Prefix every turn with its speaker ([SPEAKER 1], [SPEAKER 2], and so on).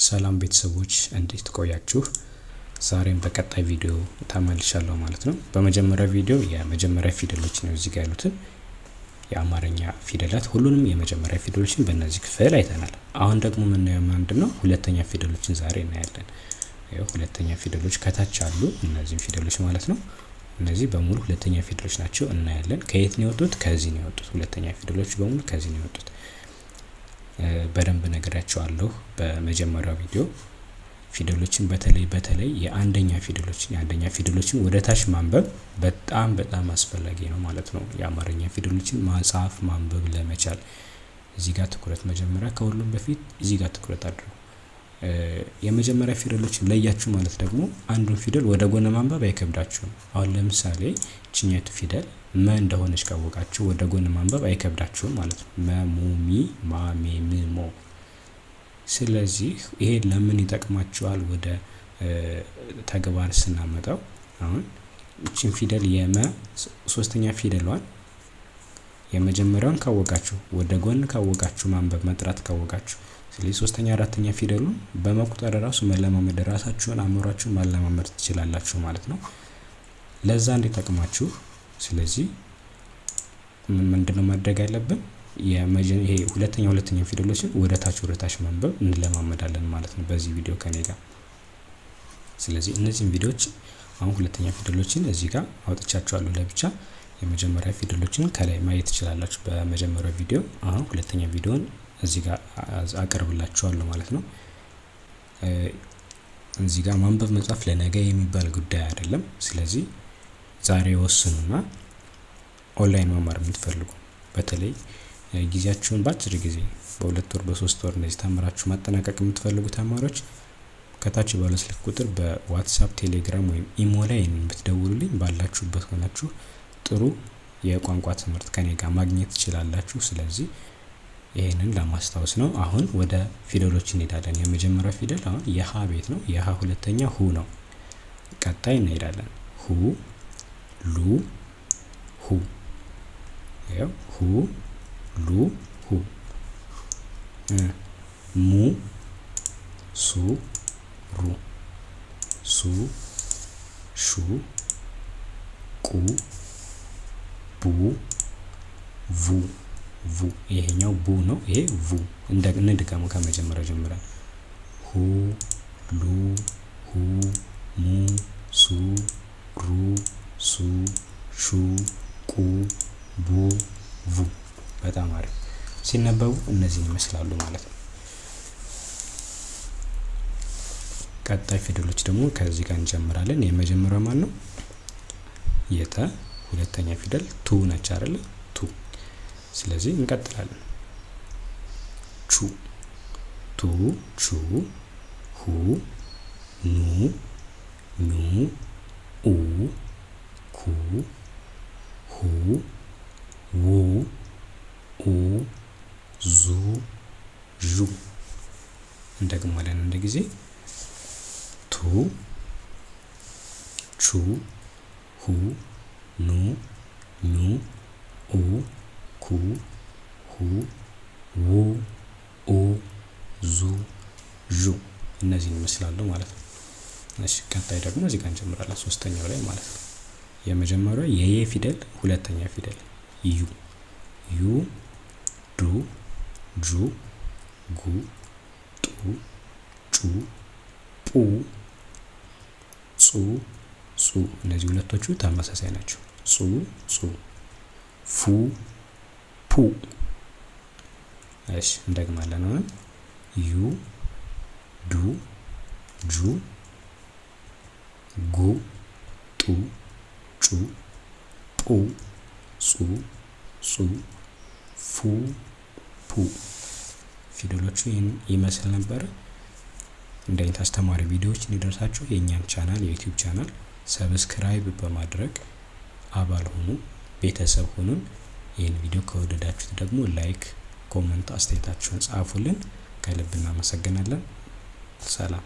[SPEAKER 1] ሰላም ቤተሰቦች እንዴት ቆያችሁ? ዛሬም በቀጣይ ቪዲዮ ተመልሻለሁ ማለት ነው። በመጀመሪያ ቪዲዮ የመጀመሪያ ፊደሎች ነው እዚህ ጋር ያሉትን የአማርኛ ፊደላት ሁሉንም የመጀመሪያ ፊደሎችን በእነዚህ ክፍል አይተናል። አሁን ደግሞ የምናየው ምንድነው? ሁለተኛ ፊደሎችን ዛሬ እናያለን። ይሄው ሁለተኛ ፊደሎች ከታች አሉ፣ እነዚህ ፊደሎች ማለት ነው። እነዚህ በሙሉ ሁለተኛ ፊደሎች ናቸው እናያለን። ከየት ነው የወጡት? ከዚህ ነው የወጡት። ሁለተኛ ፊደሎች በሙሉ ከዚህ ነው የወጡት። በደንብ ነግሬያቸዋለሁ በመጀመሪያው ቪዲዮ። ፊደሎችን በተለይ የአንደኛ ፊደሎችን ወደ ታች ማንበብ በጣም አስፈላጊ ነው ማለት ነው። የአማርኛ ፊደሎችን መጻፍ ማንበብ ለመቻል እዚህ ጋር ትኩረት መጀመሪያ ከሁሉም በፊት እዚህ ጋር ትኩረት አድርጉ። የመጀመሪያ ፊደሎችን ለያችሁ ማለት ደግሞ አንዱን ፊደል ወደ ጎን ማንበብ አይከብዳችሁም። አሁን ለምሳሌ ቺኛቱ ፊደል መ እንደሆነች ካወቃችሁ ወደ ጎን ማንበብ አይከብዳችሁም ማለት ነው። መ ሙ ሚ ማ ሜ ም ሞ። ስለዚህ ይሄ ለምን ይጠቅማችኋል? ወደ ተግባር ስናመጣው አሁን እቺን ፊደል የመ ሶስተኛ ፊደሏን የመጀመሪያውን ካወቃችሁ ወደ ጎን ካወቃችሁ ማንበብ መጥራት ካወቃችሁ፣ ስለዚህ ሶስተኛ አራተኛ ፊደሉን በመቁጠር ራሱ መለማመድ ራሳችሁን አእምሯችሁን ማለማመድ ትችላላችሁ ማለት ነው። ለዛ እንዲጠቅማችሁ ስለዚህ ምንድነው ማድረግ ያለብን? ይሄ ሁለተኛ ፊደሎችን ወደ ታች ማንበብ እንለማመዳለን ማለት ነው በዚህ ቪዲዮ ከኔ ጋር። ስለዚህ እነዚህን ቪዲዮዎች አሁን ሁለተኛ ፊደሎችን እዚህ ጋር አውጥቻቸዋለሁ ለብቻ። የመጀመሪያ ፊደሎችን ከላይ ማየት ትችላላችሁ በመጀመሪያው ቪዲዮ። አሁን ሁለተኛ ቪዲዮን እዚህ ጋር አቀርብላችኋለሁ ማለት ነው። እዚህ ጋር ማንበብ መጻፍ ለነገ የሚባል ጉዳይ አይደለም። ስለዚህ ዛሬ ወስኑና ኦንላይን መማር የምትፈልጉ በተለይ ጊዜያችሁን በአጭር ጊዜ በ2 ወር በ3 ወር እንደዚህ ተምራችሁ ማጠናቀቅ የምትፈልጉ ተማሪዎች ከታች ባለው ስልክ ቁጥር በዋትስአፕ ቴሌግራም ወይም ኢሞ ላይ ብትደውሉልኝ ባላችሁበት ሆናችሁ ጥሩ የቋንቋ ትምህርት ከኔ ጋር ማግኘት ትችላላችሁ። ስለዚህ ይሄንን ለማስታወስ ነው። አሁን ወደ ፊደሎች እንሄዳለን። የመጀመሪያው ፊደል አሁን የሃ ቤት ነው። የሃ ሁለተኛ ሁ ነው። ቀጣይ እንሄዳለን። ሁ ሉ ሁ። ያው ሁ ሉ ሁ። ሙ ሱ ሩ ሱ ሹ ቁ ቡ ቡ ቡ። ይሄኛው ቡ ነው። ይሄ ቡ። እንደገሙ ከመጀመሪያ ጀምረን ሁ ሉ ሁ ሙ ሱ ሩ ሱ ሹ ቁ ቡ ቡ። በጣም አሪፍ። ሲነበቡ እነዚህን ይመስላሉ ማለት ነው። ቀጣይ ፊደሎች ደግሞ ከዚህ ጋር እንጀምራለን። የመጀመሪያው ማን ነው? የተ ሁለተኛ ፊደል ቱ ነች አይደል? ቱ። ስለዚህ እንቀጥላለን። ቹ ቱ ቹ ሁ ኑ ኑ ኡ ኩ ሁ ው ኡ ዙ ዡ። እንደግማለን አንድ ጊዜ ቱ ቹ ሁ ኑ ኑ ኡ ኩ ሁ ው ኡ ዙ ዡ። እነዚህን ይመስላሉ ማለት ነው። እሺ ቀጣይ ደግሞ እዚህ ጋር እንጀምራለን። ሶስተኛው ላይ ማለት ነው። የመጀመሪያው የየ ፊደል ሁለተኛ ፊደል ዩ ዩ ዱ ጁ ጉ ጡ ጩ ጡ ጹ ጹ። እነዚህ ሁለቶቹ ተመሳሳይ ናቸው። ጹ ጹ ፉ ፑ። እሺ እንደግማለን። አሁን ዩ ዱ ጁ ጉ ጡ ጩ ጡ ጹ ጹ ፉ ፑ። ፊደሎቹ ይህን ይመስል ነበር። እንደ አይነት አስተማሪ ቪዲዮዎች እንዲደርሳችሁ የኛን ቻናል የዩቲዩብ ቻናል ሰብስክራይብ በማድረግ አባል ሁኑ፣ ቤተሰብ ሁኑን። ይህን ቪዲዮ ከወደዳችሁት ደግሞ ላይክ፣ ኮሜንት አስተያየታችሁን ጻፉልን። ከልብ እናመሰግናለን። ሰላም።